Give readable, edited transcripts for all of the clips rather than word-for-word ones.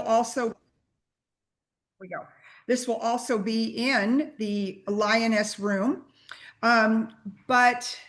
also, we go. This will also be in the Lioness room. But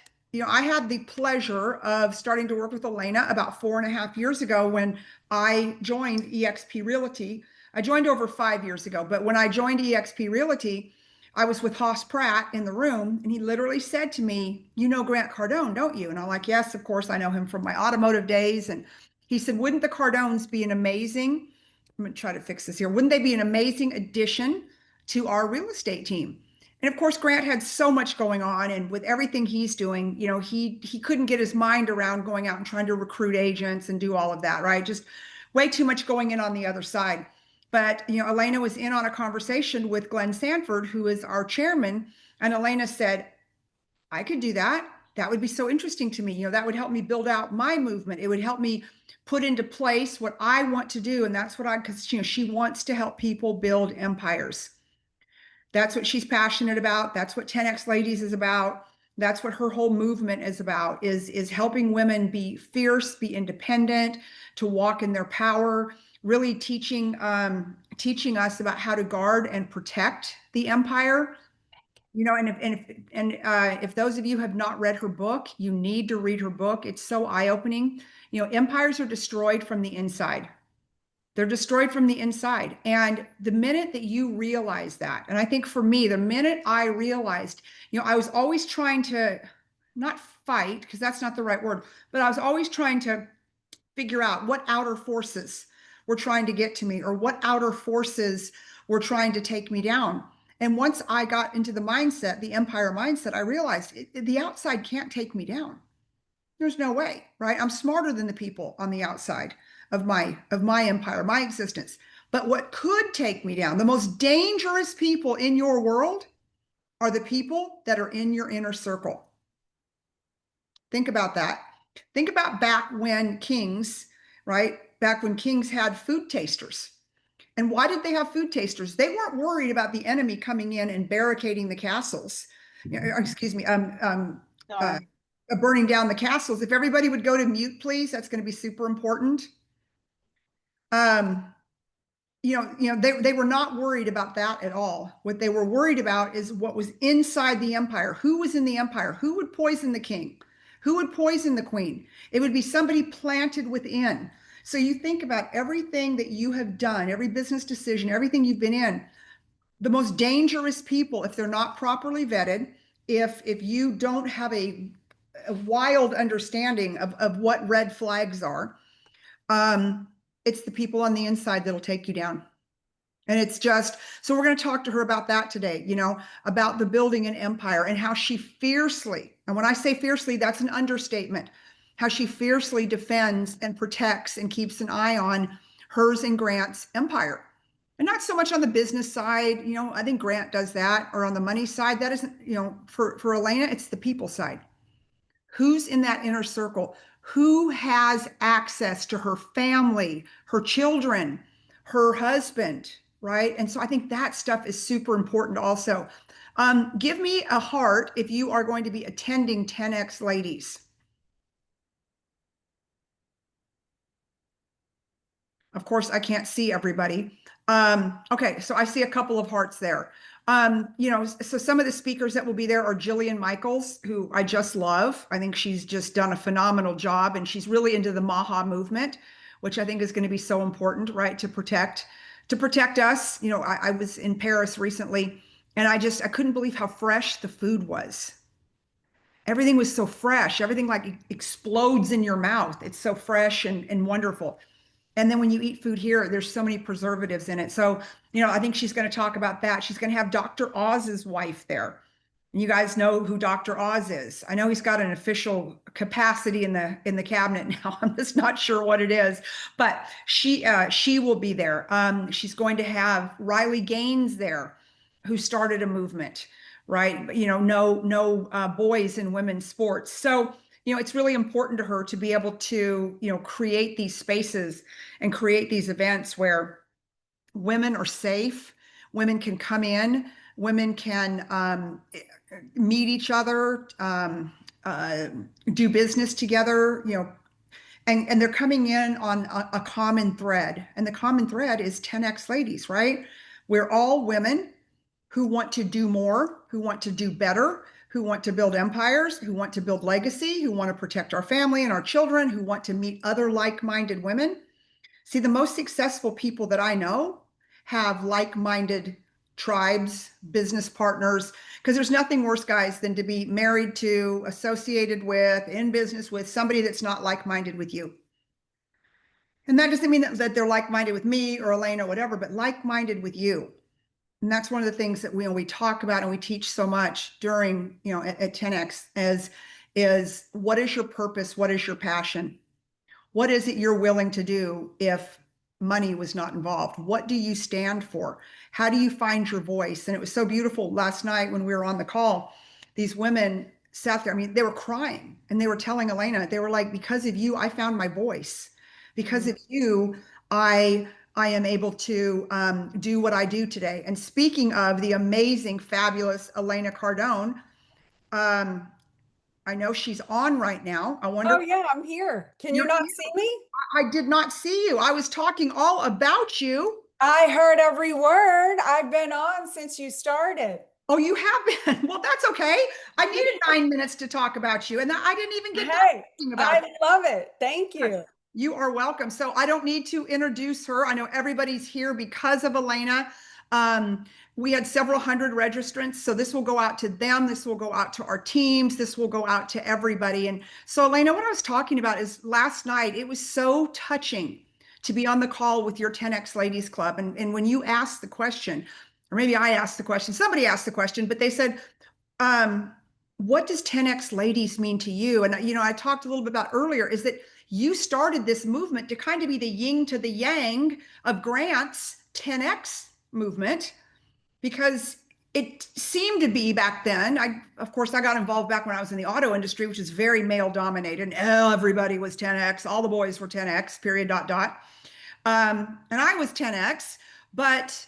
I had the pleasure of starting to work with Elena about 4.5 years ago when I joined eXp Realty. I joined over 5 years ago, but when I joined eXp Realty, I was with Haas Pratt in the room, and he literally said to me, "You know Grant Cardone, don't you?" And I'm like, "Yes, of course, I know him from my automotive days." And he said, "Wouldn't the Cardones be an amazing, I'm going to try to fix this here, wouldn't they be an amazing addition to our real estate team?" And of course, Grant had so much going on, and with everything he's doing, he couldn't get his mind around going out and trying to recruit agents and do all of that, right? Just way too much going in on the other side. But Elena was in on a conversation with Glenn Sanford, who is our chairman, and Elena said, "I could do that. That would be so interesting to me. That would help me build out my movement. It would help me put into place what I want to do." And that's what because she wants to help people build empires. That's what she's passionate about. That's what 10X Ladies is about. That's what her whole movement is about, is helping women be fierce, be independent, to walk in their power, really teaching us about how to guard and protect the empire. If those of you have not read her book, you need to read her book. It's so eye-opening. Empires are destroyed from the inside. They're destroyed from the inside. And the minute that you realize that, and I think for me, the minute I realized, I was always trying to not fight, because that's not the right word, but I was always trying to figure out what outer forces were trying to get to me, or what outer forces were trying to take me down. And once I got into the mindset, the empire mindset, I realized the outside can't take me down. There's no way, right? I'm smarter than the people on the outside of my empire, my existence. But what could take me down, the most dangerous people in your world, are the people that are in your inner circle. Think about that. Think about back when kings, right? Back when kings had food tasters. And why did they have food tasters? They weren't worried about the enemy coming in and barricading the castles. Excuse me, burning down the castles. If everybody would go to mute, please, that's going to be super important. They were not worried about that at all. What they were worried about is what was inside the empire. Who was in the empire? Who would poison the king? Who would poison the queen? It would be somebody planted within. So you think about everything that you have done, every business decision, everything you've been in. The most dangerous people, if they're not properly vetted, if you don't have a wild understanding of what red flags are, it's the people on the inside that'll take you down. And it's just, so we're going to talk to her about that today, about the building an empire, and how she fiercely, and when I say fiercely, that's an understatement, how she fiercely defends and protects and keeps an eye on hers and Grant's empire. And not so much on the business side, I think Grant does that, or on the money side. That isn't, for Elena, it's the people side. Who's in that inner circle? Who has access to her family, her children, her husband, right? And so I think that stuff is super important also. Give me a heart if you are going to be attending 10X Ladies. Of course, I can't see everybody. Okay, so I see a couple of hearts there. So some of the speakers that will be there are Jillian Michaels, who I just love. I think she's just done a phenomenal job, and she's really into the Maha movement, which I think is going to be so important, right? To protect us. I was in Paris recently, and I couldn't believe how fresh the food was. Everything was so fresh. Everything like explodes in your mouth. It's so fresh and wonderful. And then when you eat food here, there's so many preservatives in it. So, I think she's going to talk about that. She's going to have Dr. Oz's wife there. And you guys know who Dr. Oz is. I know he's got an official capacity in the cabinet now. I'm just not sure what it is, but she will be there. She's going to have Riley Gaines there, who started a movement, right? No boys in women's sports. So, it's really important to her to be able to, create these spaces and create these events where women are safe, women can come in, women can meet each other, do business together, and they're coming in on a common thread. And the common thread is 10X ladies, right? We're all women who want to do more, who want to do better, who want to build empires, who want to build legacy, who want to protect our family and our children, who want to meet other like-minded women. See, the most successful people that I know have like-minded tribes, business partners, because there's nothing worse, guys, than to be married to, associated with, in business with somebody that's not like-minded with you. And that doesn't mean that they're like-minded with me or Elena or whatever, but like-minded with you. And that's one of the things that we talk about and we teach so much during, at 10X is what is your purpose? What is your passion? What is it you're willing to do if money was not involved? What do you stand for? How do you find your voice? And it was so beautiful last night when we were on the call. These women sat there. I mean, they were crying and they were telling Elena, they were like, because of you, I found my voice. Because of you, I am able to do what I do today. And speaking of the amazing, fabulous Elena Cardone, um, I know she's on right now. I Oh wonder, yeah, I'm here. Can you you're not here. see me? I did not see you. I was talking all about you. I heard every word. I've been on since you started. Oh, you have been. Well, that's okay. I needed 9 minutes to talk about you, and I didn't even get done Hey, talking about I love it. Thank you. you. You are welcome. So I don't need to introduce her. I know everybody's here because of Elena. Um, we had several hundred registrants, so this will go out to them. This will go out to our teams. This will go out to everybody. And so, Elena, what I was talking about is last night, it was so touching to be on the call with your 10X Ladies Club. And when you asked the question, or maybe I asked the question, somebody asked the question, but they said, um, what does 10X ladies mean to you? And I talked a little bit about earlier is that you started this movement to kind of be the yin to the yang of Grant's 10X movement because it seemed to be back then. Of course, I got involved back when I was in the auto industry, which is very male dominated, and everybody was 10X. All the boys were 10X, period, dot, dot. And I was 10X, but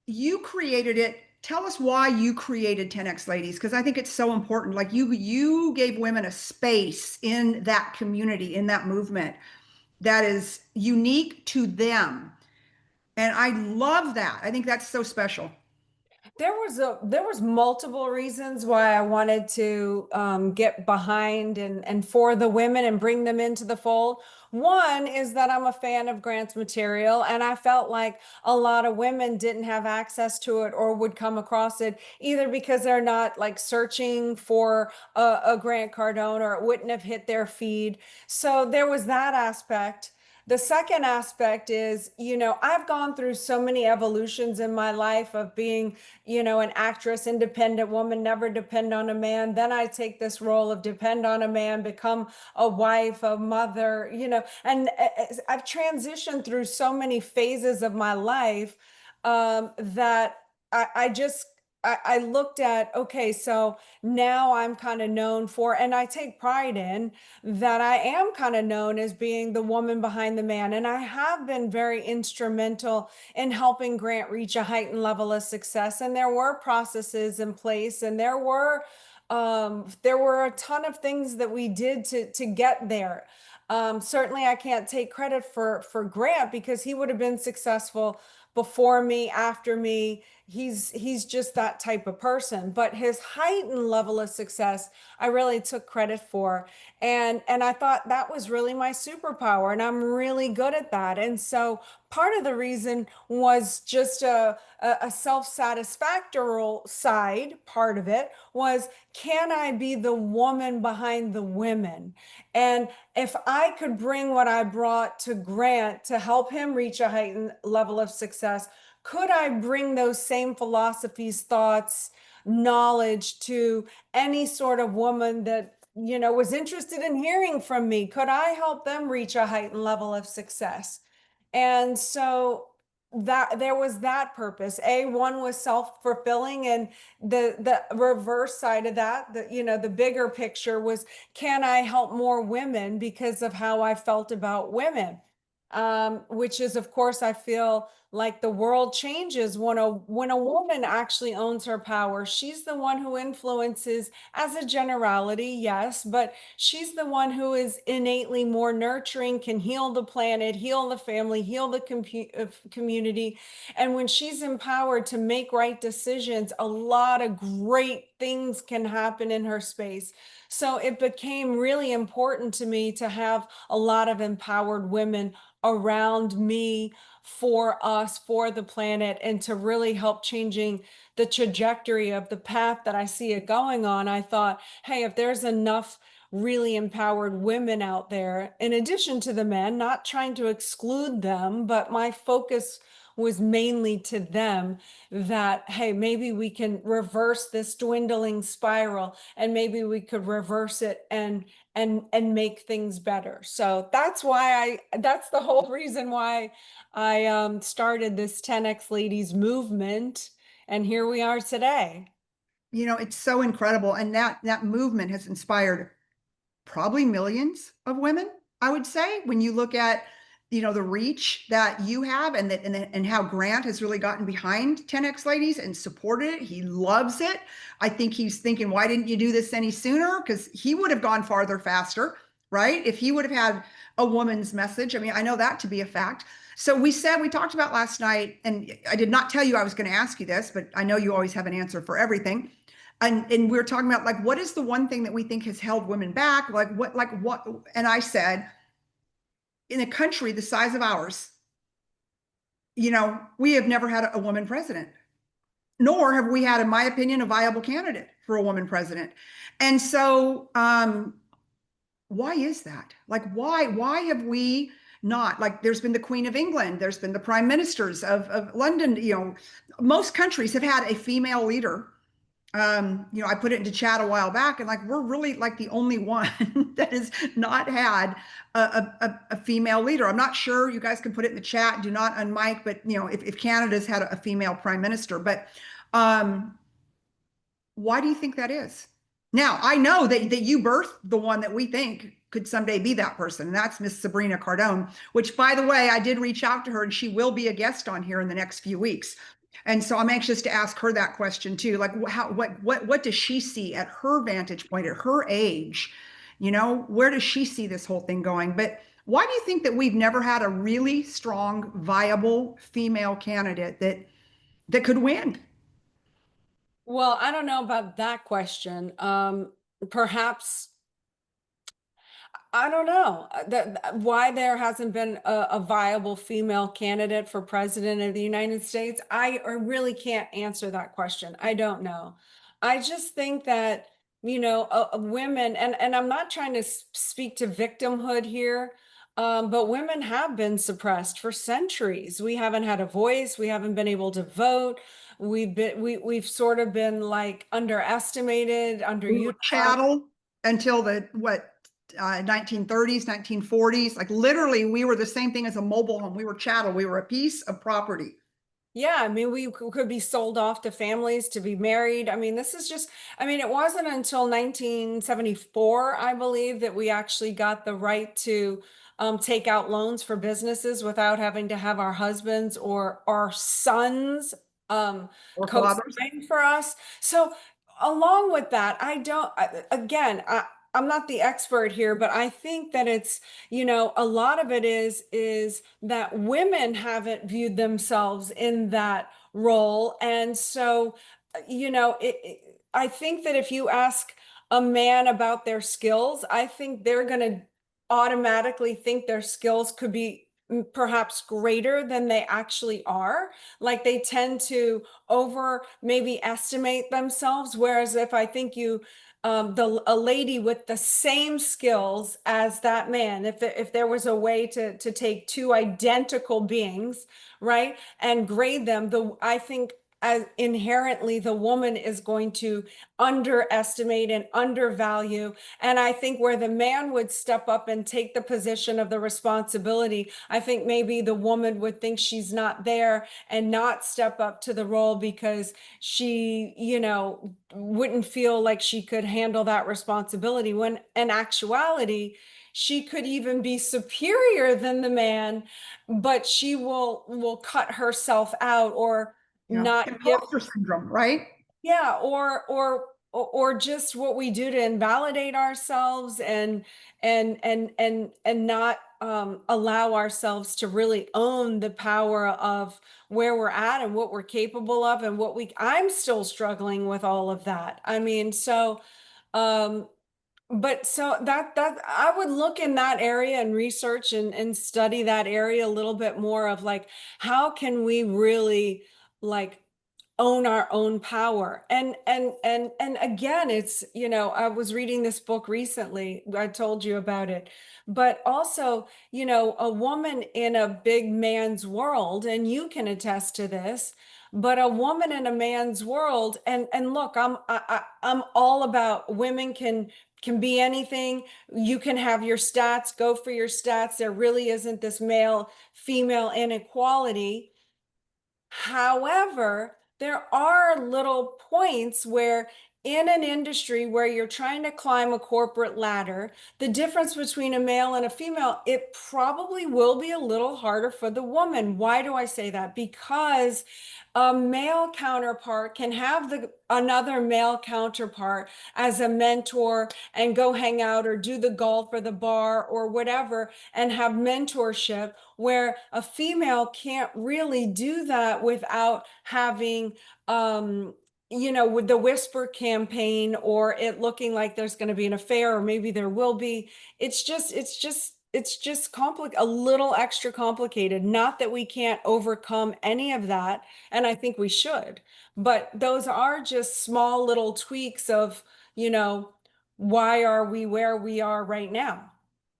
you created it. Tell us why you created 10X Ladies, because I think it's so important. Like you gave women a space in that community, in that movement that is unique to them. And I love that. I think that's so special. There was multiple reasons why I wanted to get behind and for the women and bring them into the fold. One is that I'm a fan of Grant's material, and I felt like a lot of women didn't have access to it or would come across it either because they're not like searching for a Grant Cardone or it wouldn't have hit their feed. So there was that aspect. The second aspect is, I've gone through so many evolutions in my life of being, an actress, independent woman, never depend on a man. Then I take this role of depend on a man, become a wife, a mother, and I've transitioned through so many phases of my life that I just I looked at, okay, so now I'm kind of known for, and I take pride in that I am kind of known as being the woman behind the man. And I have been very instrumental in helping Grant reach a heightened level of success. And there were processes in place, and there were a ton of things that we did to get there. Certainly, I can't take credit for Grant because he would have been successful before me, after me. He's just that type of person. But his heightened level of success, I really took credit for, and I thought that was really my superpower, and I'm really good at that. And so part of the reason was just a self-satisfactory side. Part of it was, can I be the woman behind the women? And if I could bring what I brought to Grant to help him reach a heightened level of success, could I bring those same philosophies, thoughts, knowledge to any sort of woman that, was interested in hearing from me? Could I help them reach a heightened level of success? And so that there was that purpose. One was self-fulfilling, and the reverse side of that, the bigger picture was, can I help more women because of how I felt about women? which is, of course, I feel like the world changes when a woman actually owns her power. She's the one who influences, as a generality, yes, but she's the one who is innately more nurturing, can heal the planet, heal the family, heal the community. And when she's empowered to make right decisions, a lot of great things can happen in her space. So it became really important to me to have a lot of empowered women around me, for us, for the planet, and to really help changing the trajectory of the path that I see it going on. I thought, hey, if there's enough really empowered women out there, in addition to the men, not trying to exclude them, but my focus was mainly to them, that, hey, maybe we can reverse this dwindling spiral, and maybe we could reverse it and make things better. So that's the whole reason why I started this 10X Ladies movement, and here we are today. It's so incredible. And that movement has inspired probably millions of women, I would say, when you look at, the reach that you have, and how Grant has really gotten behind 10X Ladies and supported it. He loves it. I think he's thinking, why didn't you do this any sooner? Because he would have gone farther faster, right? If he would have had a woman's message. I mean, I know that to be a fact. So we talked about last night, and I did not tell you I was going to ask you this, but I know you always have an answer for everything. And we were talking about, like, what is the one thing that we think has held women back? Like what? And I said, in a country the size of ours, we have never had a woman president, nor have we had, in my opinion, a viable candidate for a woman president. And so, why is that? Like, why have we not? Like, there's been the Queen of England, there's been the prime ministers of London. Most countries have had a female leader. I put it into chat a while back, and like, we're really like the only one that has not had a female leader. I'm not sure, you guys can put it in the chat, do not unmic, but if Canada's had a female prime minister. But um, why do you think that is? Now, I know that you birthed the one that we think could someday be that person, and that's Miss Sabrina Cardone, which, by the way, I did reach out to her, and she will be a guest on here in the next few weeks. And so I'm anxious to ask her that question too. Like, what does she see at her vantage point, at her age? Where does she see this whole thing going? But why do you think that we've never had a really strong, viable female candidate that could win? Well, I don't know about that question. Perhaps I don't know why there hasn't been a viable female candidate for president of the United States. I really can't answer that question. I don't know. I just think that, women, and I'm not trying to speak to victimhood here, but women have been suppressed for centuries. We haven't had a voice. We haven't been able to vote. We've sort of been like underestimated, We were underutilized. chattel until the 1930s, 1940s. Like, literally, we were the same thing as a mobile home. We were chattel. We were a piece of property. Yeah, I mean, we could be sold off to families to be married. I mean, this is just, I mean, it wasn't until 1974, I believe, that we actually got the right to take out loans for businesses without having to have our husbands or our sons Or fathers. co-sign for us. So along with that, again, I'm not the expert here, but I think that it's, a lot of it is that women haven't viewed themselves in that role. And so, I think that if you ask a man about their skills, I think they're going to automatically think their skills could be perhaps greater than they actually are. Like, they tend to over maybe estimate themselves. Whereas if I think a lady with the same skills as that man, if there was a way to take two identical beings, right, and grade them, I think as inherently the woman is going to underestimate and undervalue. And I think where the man would step up and take the position of the responsibility, I think maybe the woman would think she's not there and not step up to the role because she, wouldn't feel like she could handle that responsibility, when in actuality, she could even be superior than the man, but she will cut herself out or Yeah. not give. Imposter syndrome, right? Yeah, or just what we do to invalidate ourselves and not allow ourselves to really own the power of where we're at and what we're capable of and what I'm still struggling with all of that. I mean, so um but so that I would look in that area and research and study that area a little bit more of like how can we really like own our own power. And again, it's, I was reading this book recently, I told you about it, but also, a woman in a big man's world, and you can attest to this, but a woman in a man's world, and look, I'm all about women can be anything. You can have your stats, go for your stats. There really isn't this male female inequality. However, there are little points where in an industry where you're trying to climb a corporate ladder, the difference between a male and a female, it probably will be a little harder for the woman. Why do I say that? Because a male counterpart can have another male counterpart as a mentor and go hang out or do the golf or the bar or whatever and have mentorship, where a female can't really do that without having with the whisper campaign or it looking like there's going to be an affair or maybe there will be. It's just a little extra complicated. Not that we can't overcome any of that, and I think we should, but those are just small little tweaks of, why are we where we are right now.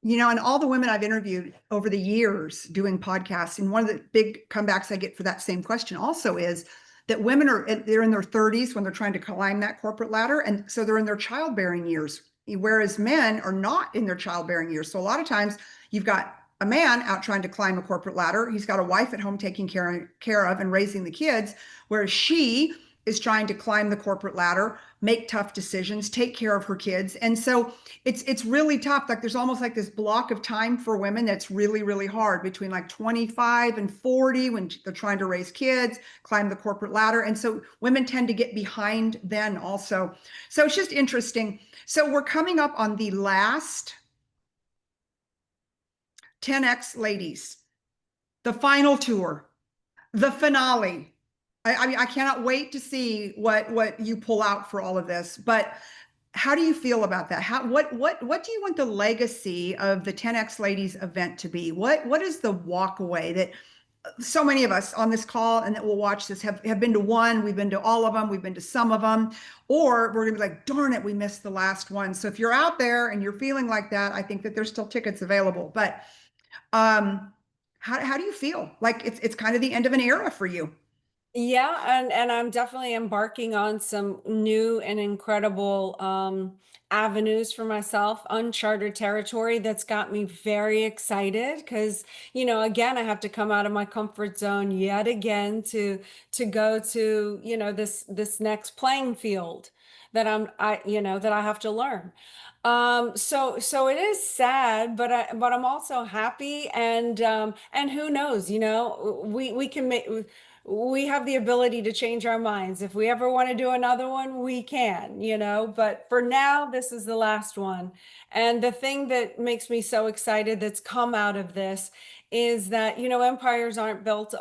And all the women I've interviewed over the years doing podcasts, and one of the big comebacks I get for that same question also is that women they're in their 30s when they're trying to climb that corporate ladder. And so they're in their childbearing years, whereas men are not in their childbearing years. So a lot of times you've got a man out trying to climb a corporate ladder. He's got a wife at home taking care of and raising the kids, whereas she is trying to climb the corporate ladder, make tough decisions, take care of her kids. And so it's really tough. Like there's almost like this block of time for women that's really, really hard between like 25 and 40 when they're trying to raise kids, climb the corporate ladder. And so women tend to get behind then also. So it's just interesting. So we're coming up on the last 10X ladies, the final tour, the finale. I mean, I cannot wait to see what you pull out for all of this. But how do you feel about that? What do you want the legacy of the 10X Ladies event to be? What is the walkaway that so many of us on this call and that will watch this have been to one, we've been to all of them, we've been to some of them, or we're gonna be like, darn it, we missed the last one. So if you're out there and you're feeling like that, I think that there's still tickets available. But um, how do you feel? Like it's kind of the end of an era for you. Yeah, and I'm definitely embarking on some new and incredible avenues for myself, uncharted territory that's got me very excited because, again, I have to come out of my comfort zone yet again to go to, this next playing field that I have to learn. So it is sad, but I'm also happy and who knows, we can make we have the ability to change our minds. If we ever want to do another one, we can, but for now, this is the last one. And the thing that makes me so excited that's come out of this is that, empires aren't built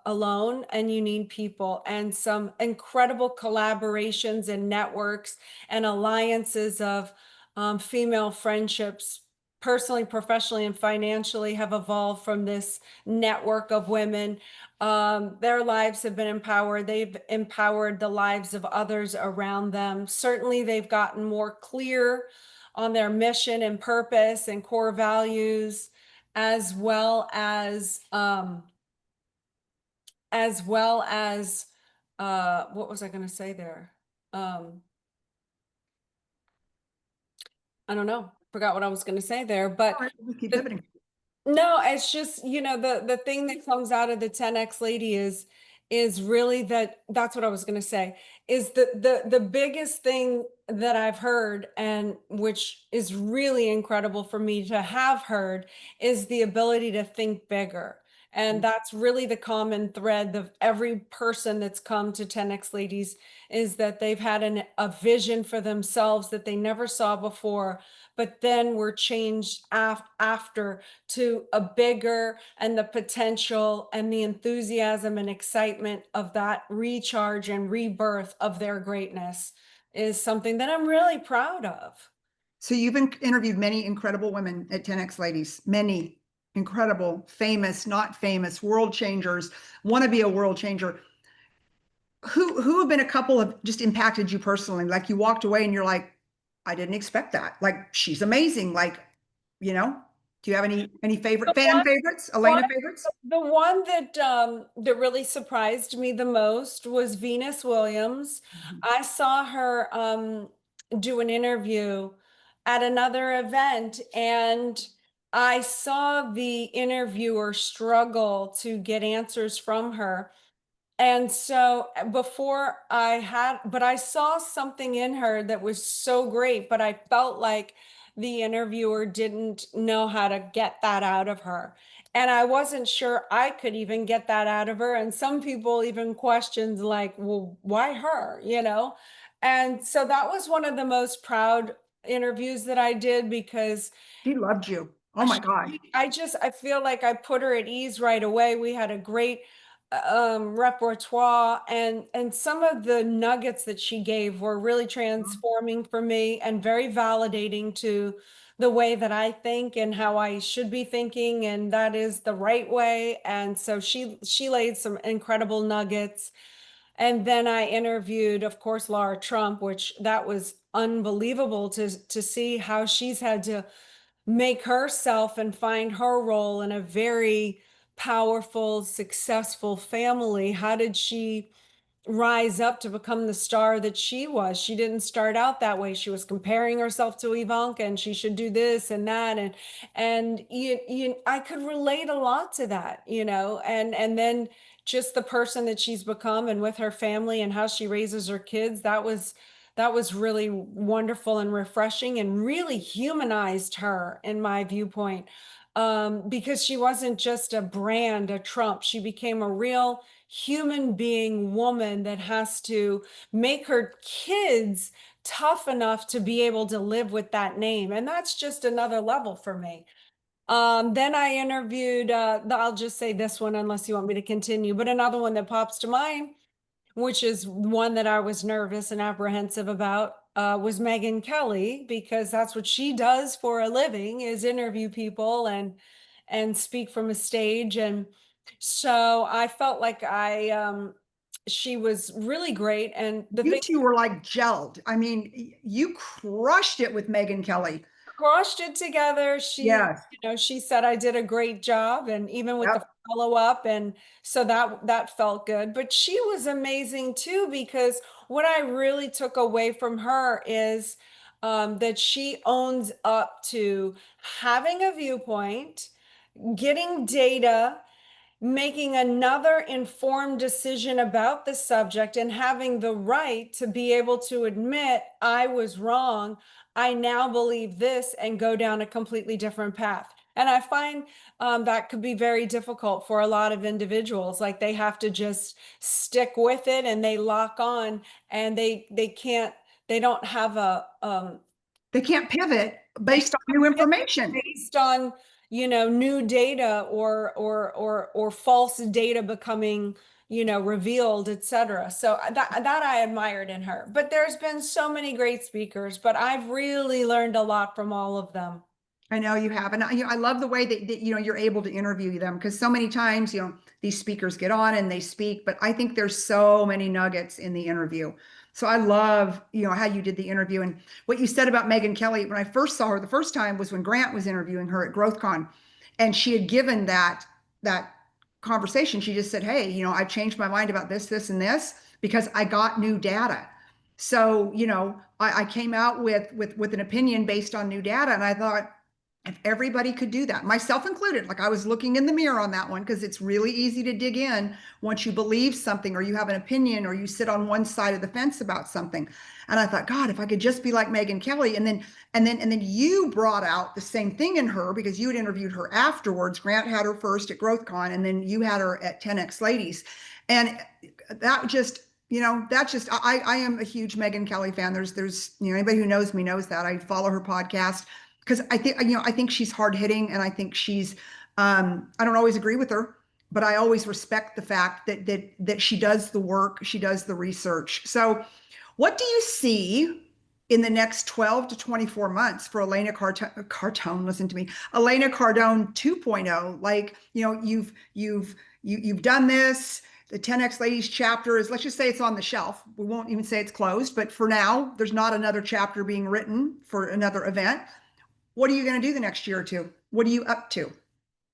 alone, and you need people, and some incredible collaborations and networks and alliances of female friendships, personally, professionally, and financially, have evolved from this network of women. Their lives have been empowered. They've empowered the lives of others around them. Certainly, they've gotten more clear on their mission and purpose and core values, as well as what was I going to say there? I don't know. Forgot what I was going to say there, but All right, we'll keep the, pivoting. no, it's just, the thing that comes out of the 10X lady is is really that's what I was going to say, is the biggest thing that I've heard, and which is really incredible for me to have heard, is the ability to think bigger. And that's really the common thread of every person that's come to 10X Ladies, is that they've had a vision for themselves that they never saw before, but then were changed after to a bigger, and the potential and the enthusiasm and excitement of that recharge and rebirth of their greatness is something that I'm really proud of. So you've interviewed many incredible women at 10X Ladies, many incredible, famous, not famous, world changers, want to be a world changer. Who have been a couple of just impacted you personally? Like you walked away and you're like, I didn't expect that. Like she's amazing. Like, you know, do you have any favorite The fan one, favorites, one Elena favorites? the one that really surprised me the most was Venus Williams. Mhm. I saw her do an interview at another event, and I saw the interviewer struggle to get answers from her. And so before I had, but I saw something in her that was so great, but I felt like the interviewer didn't know how to get that out of her. And I wasn't sure I could even get that out of her. And some people even questioned, like, well, why her, you know? And so that was one of the most proud interviews that I did, because She loved you. Oh my God. I feel like I put her at ease right away. We had a great repertoire, and some of the nuggets that she gave were really transforming for me and very validating to the way that I think and how I should be thinking, and that is the right way. And so she laid some incredible nuggets. And then I interviewed, of course, Laura Trump, which that was unbelievable to see how she's had to make herself and find her role in a very powerful, successful family. How did she rise up to become the star that she was? She didn't start out that way. She was comparing herself to Ivanka, and she should do this and that, and I could relate a lot to that, and then just the person that she's become, and with her family and how she raises her kids, that was really wonderful and refreshing, and really humanized her in my viewpoint, because she wasn't just a brand, a Trump. She became a real human being woman that has to make her kids tough enough to be able to live with that name. And that's just another level for me. Then I interviewed, I'll just say this one unless you want me to continue, but another one that pops to mind, which is one that I was nervous and apprehensive about, was Megyn Kelly, because that's what she does for a living, is interview people and speak from a stage. And so I felt like she was really great. And the You thing, two were like gelled. I mean, you crushed it with Megyn Kelly. crushed it together. Yes. She said I did a great job, and even with the Yep. follow up, and so that felt good. But she was amazing too, because what I really took away from her is that she owns up to having a viewpoint, getting data, making another informed decision about the subject, and having the right to be able to admit I was wrong. I now believe this, and go down a completely different path. And I find that could be very difficult for a lot of individuals. Like they have to just stick with it, and they lock on, and they can't. They don't have a They can't pivot based on new information. based on new data, or false data becoming revealed, etc. So that I admired in her. But there's been so many great speakers, but I've really learned a lot from all of them. I know you have, and I love the way that you're able to interview them, because so many times these speakers get on and they speak, but I think there's so many nuggets in the interview. So I love how you did the interview, and what you said about Megyn Kelly. When I first saw her the first time was when Grant was interviewing her at GrowthCon, and she had given that conversation. She just said, "Hey, I've changed my mind about this, this, and this because I got new data." So I came out with an opinion based on new data, and I thought, If everybody could do that, myself included, like I was looking in the mirror on that one because it's really easy to dig in once you believe something or you have an opinion or you sit on one side of the fence about something. And I thought, God, if I could just be like Megyn Kelly. And then you brought out the same thing in her because you had interviewed her afterwards. Grant had her first at GrowthCon, and then you had her at 10X Ladies. And that just, that's just I am a huge Megyn Kelly fan. There's anybody who knows me knows that. I follow her podcast because I think she's hard hitting, and I think she's I don't always agree with her, but I always respect the fact that she does the work, she does the research. So what do you see in the next 12 to 24 months for Cardone, listen to me, Elena Cardone 2.0? Like, you've done this. The 10X Ladies chapter is, let's just say it's on the shelf. We won't even say it's closed, but for now, there's not another chapter being written for another event. What are you going to do the next year or two? What are you up to?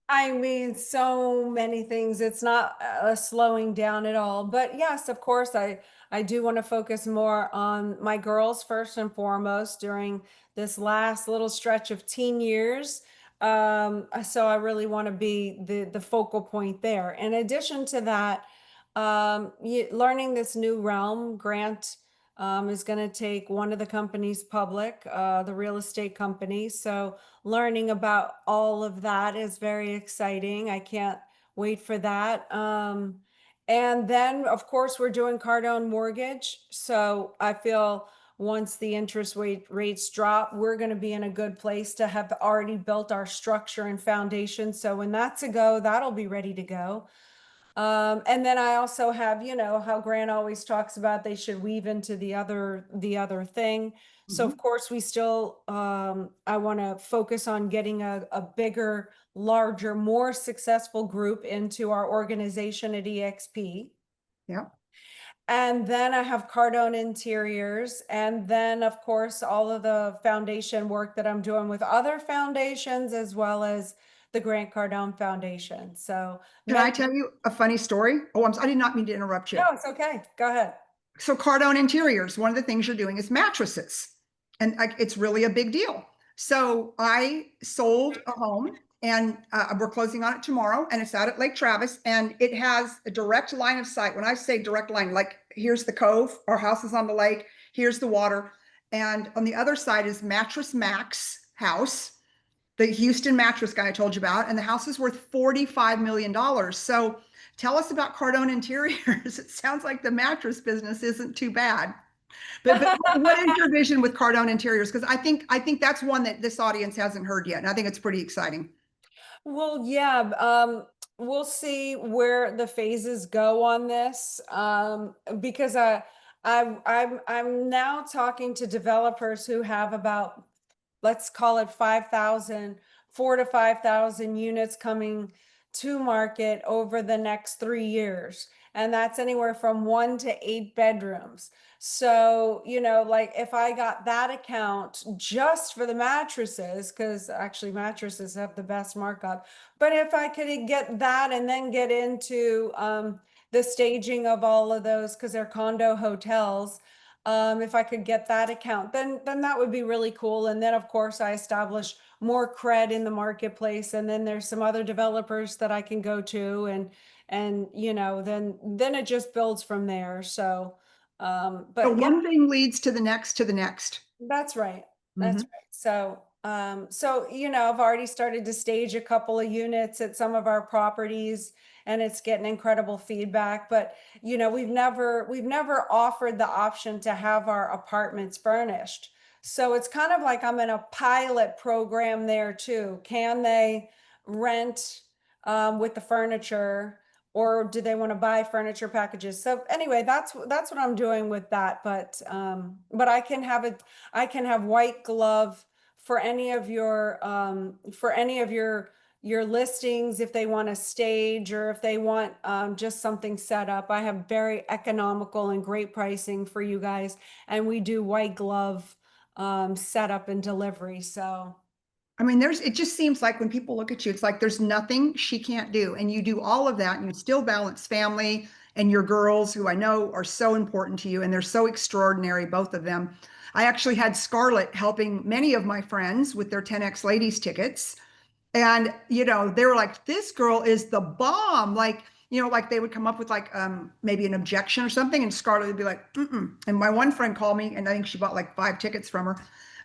I mean, so many things. It's not slowing down at all. But yes, of course, I do want to focus more on my girls first and foremost during this last little stretch of teen years. So I really want to be the focal point there. In addition to that, learning this new realm, Grant is going to take one of the companies public, the real estate company. So learning about all of that is very exciting. I can't wait for that. And then, of course, we're doing Cardone Mortgage. So I feel once the interest rates drop, we're going to be in a good place to have already built our structure and foundation. So when that's a go, that'll be ready to go. And then I also have, how Grant always talks about they should weave into the other thing. So Mhm. of course we still, I want to focus on getting a bigger, larger, more successful group into our organization at EXP. Yeah. And then I have Cardone Interiors. And then, of course, all of the foundation work that I'm doing with other foundations, as well as the Grant Cardone Foundation. So Can I many, tell you a funny story? Oh, I did not mean to interrupt you. no, it's okay. Go ahead. So Cardone Interiors, one of the things you're doing is mattresses, and it's really a big deal. So I sold a home, and we're closing on it tomorrow, and it's out at Lake Travis, and it has a direct line of sight. When I say direct line, like here's the cove, our house is on the lake, here's the water, and on the other side is Mattress Max house, the Houston mattress guy I told you about, and the house is worth $45 million. So tell us about Cardone Interiors. It sounds like the mattress business isn't too bad. But what is your vision with Cardone Interiors? Because I think that's one that this audience hasn't heard yet, and I think it's pretty exciting. Well, yeah, we'll see where the phases go on this. Because I'm now talking to developers who have about, let's call it 5,000, 4 to 5,000 units coming to market over the next 3 years. And that's anywhere from 1 to 8 bedrooms. So, like if I got that account just for the mattresses, because actually mattresses have the best markup, but if I could get that and then get into the staging of all of those, because they're condo hotels, if I could get that account, then that would be really cool. And then of course I establish more cred in the marketplace, and then there's some other developers that I can go to, and then it just builds from there. So So but yeah, one thing leads to the next to the next. that's right. That's Mhm. right. So I've already started to stage a couple of units at some of our properties, and it's getting incredible feedback. But we've never offered the option to have our apartments furnished. So it's kind of like I'm in a pilot program there too. Can they rent with the furniture, or do they want to buy furniture packages? So anyway, that's what I'm doing with that. But I can have white glove for any of your listings if they want a stage, or if they want just something set up. I have very economical and great pricing for you guys, and we do white glove setup and delivery. So I mean, it just seems like when people look at you, it's like there's nothing she can't do. And you do all of that and you still balance family and your girls, who I know are so important to you, and they're so extraordinary, both of them. I actually had Scarlett helping many of my friends with their 10X ladies tickets. And, they were like, this girl is the bomb. Like, like they would come up with like maybe an objection or something, and Scarlett would be like, mm-mm. And my one friend called me, and I think she bought like 5 tickets from her.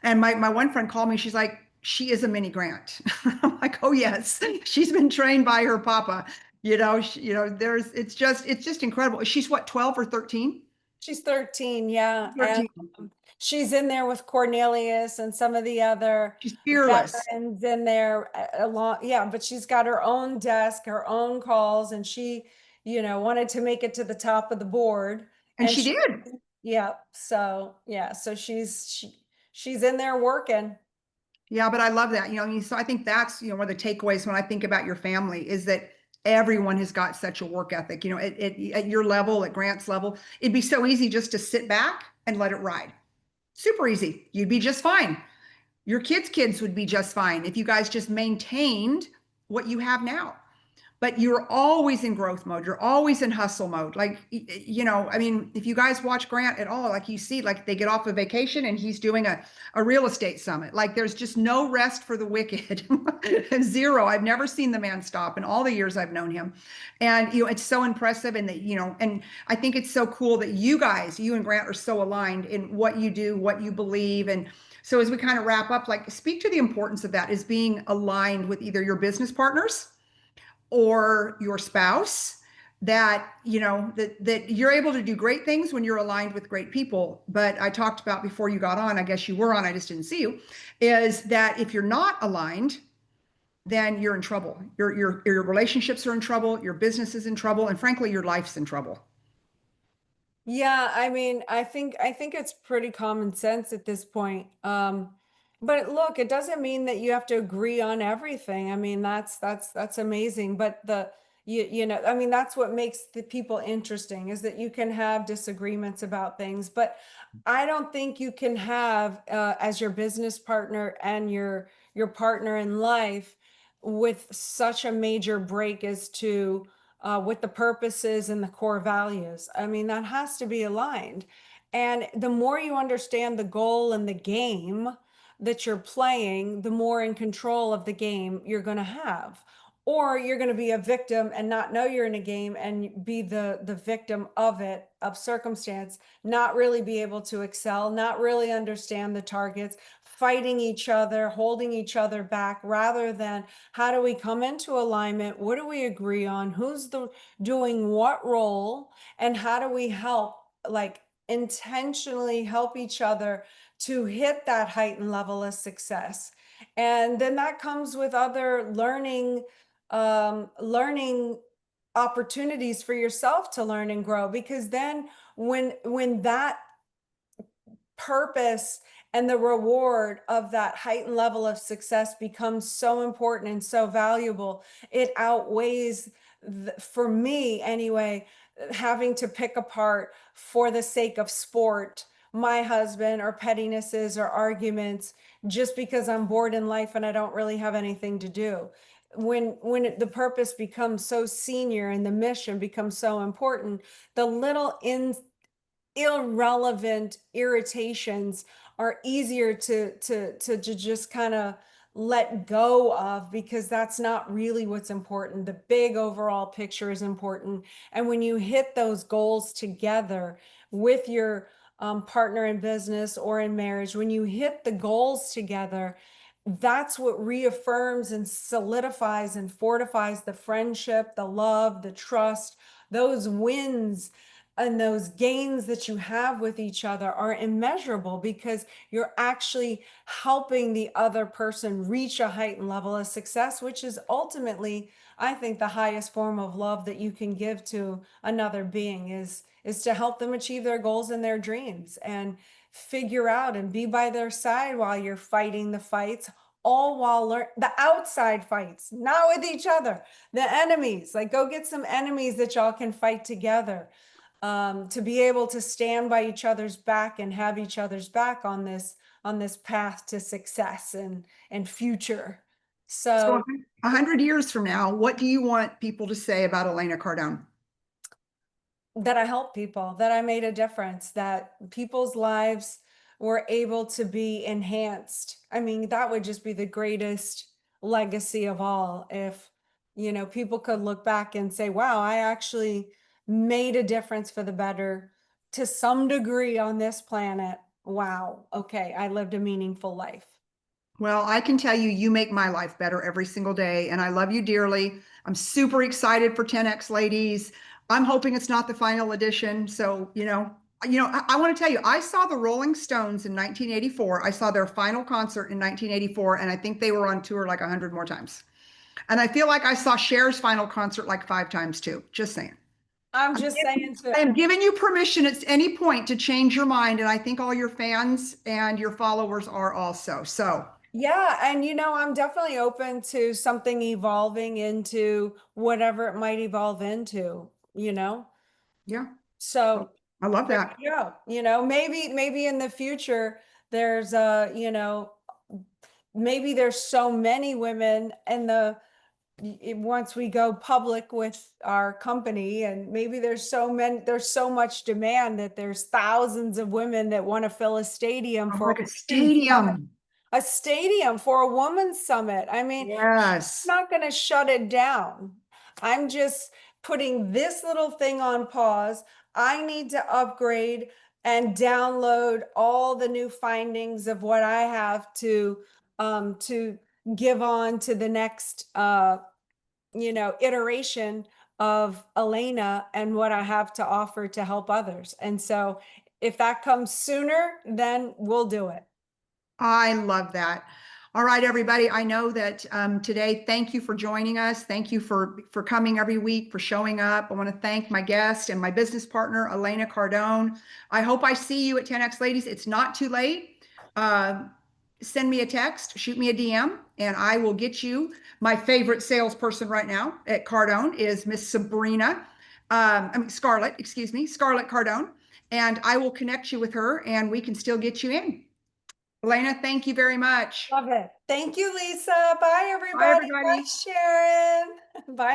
And my one friend called me, she's like, she is a mini Grant. I'm like, oh yes, she's been trained by her papa. It's just incredible. She's what, 12 or 13? She's 13, yeah. And 13. she's in there with Cornelius and some of the other She's fearless. veterans in there along. Yeah, but she's got her own desk, her own calls, and she, wanted to make it to the top of the board. And And she she, did. yeah, so yeah, so she's in there working. Yeah, but I love that. So I think that's, one of the takeaways when I think about your family is that everyone has got such a work ethic. At your level, at Grant's level, it'd be so easy just to sit back and let it ride. Super easy. You'd be just fine. Your kids' would be just fine if you guys just maintained what you have now. But you're always in growth mode. You're always in hustle mode. Like, I mean, if you guys watch Grant at all, like you see, like they get off a vacation and he's doing a real estate summit. Like there's just no rest for the wicked. Zero. I've never seen the man stop in all the years I've known him. And, it's so impressive. And that, and I think it's so cool that you and Grant are so aligned in what you do, what you believe. And so as we kind of wrap up, like speak to the importance of that, is being aligned with either your business partners or your spouse, that that you're able to do great things when you're aligned with great people. But I talked about before you got on, I guess you were on, I just didn't see you, is that if you're not aligned, then you're in trouble. Your relationships are in trouble, your business is in trouble, and frankly your life's in trouble. Yeah, I mean, I think it's pretty common sense at this point. But look, it doesn't mean that you have to agree on everything. I mean, that's amazing. But I mean, that's what makes the people interesting, is that you can have disagreements about things. But I don't think you can have as your business partner and your partner in life with such a major break as to with the purposes and the core values. I mean, that has to be aligned. And the more you understand the goal and the game that you're playing, the more in control of the game you're going to have. Or you're going to be a victim and not know you're in a game and be the victim of it, of circumstance, not really be able to excel, not really understand the targets, fighting each other, holding each other back, rather than how do we come into alignment? What do we agree on? Who's doing what role? And how do we help, like intentionally help each other to hit that heightened level of success? And then that comes with other learning opportunities for yourself to learn and grow, because then when that purpose and the reward of that heightened level of success becomes so important and so valuable, it outweighs, for me anyway, having to pick apart for the sake of sport my husband, or pettinesses or arguments, just because I'm bored in life and I don't really have anything to do. The purpose becomes so senior and the mission becomes so important, the little irrelevant irritations are easier to just kind of let go of, because that's not really what's important. The big overall picture is important. And when you hit those goals together with your partner in business or in marriage, when you hit the goals together, that's what reaffirms and solidifies and fortifies the friendship, the love, the trust. Those wins and those gains that you have with each other are immeasurable, because you're actually helping the other person reach a heightened level of success, which is ultimately, I think, the highest form of love that you can give to another being, is to help them achieve their goals and their dreams, and figure out and be by their side while you're fighting the fights, all while the outside fights, not with each other, the enemies. Like, go get some enemies that y'all can fight together, to be able to stand by each other's back and have each other's back on this path to success and future. So So 100 years from now, what do you want people to say about Elena Cardone? that I helped people, that I made a difference, that people's lives were able to be enhanced. I mean, that would just be the greatest legacy of all if, people could look back and say, wow, I actually made a difference for the better to some degree on this planet. Wow. Okay. I lived a meaningful life. Well, I can tell you, you make my life better every single day, and I love you dearly. I'm super excited for 10X ladies. I'm hoping it's not the final edition. So, I want to tell you, I saw the Rolling Stones in 1984. I saw their final concert in 1984, and I think they were on tour like 100 more times. And I feel like I saw Cher's final concert like 5 times too. Just saying. I'm just saying to I am giving you permission at any point to change your mind, and I think all your fans and your followers are also. So, Yeah, and I'm definitely open to something evolving into whatever it might evolve into. yeah, So I love there that. you go. Maybe in the future there's maybe there's so many women in once we go public with our company, and maybe there's so much demand that there's thousands of women that want to fill a stadium I'm for like a a women's summit. stadium. A stadium for a women's summit. I mean, Yes. not going to shut it down. I'm just putting this little thing on pause. I need to upgrade and download all the new findings of what I have to give on to the next iteration of Elena and what I have to offer to help others. And so if that comes sooner, then we'll do it. I love that. All right, everybody. I know that today, thank you for joining us. Thank you for coming every week, for showing up. I want to thank my guest and my business partner, Elena Cardone. I hope I see you at 10X Ladies. It's not too late. Send me a text, shoot me a DM, and I will get you. My favorite salesperson right now at Cardone is Miss Sabrina. Scarlett, excuse me, Scarlett Cardone. And I will connect you with her and we can still get you in. Elena, thank you very much. Love it. Thank you, Lisa. Bye, Bye, everybody. Bye, everybody. Sharon. Bye.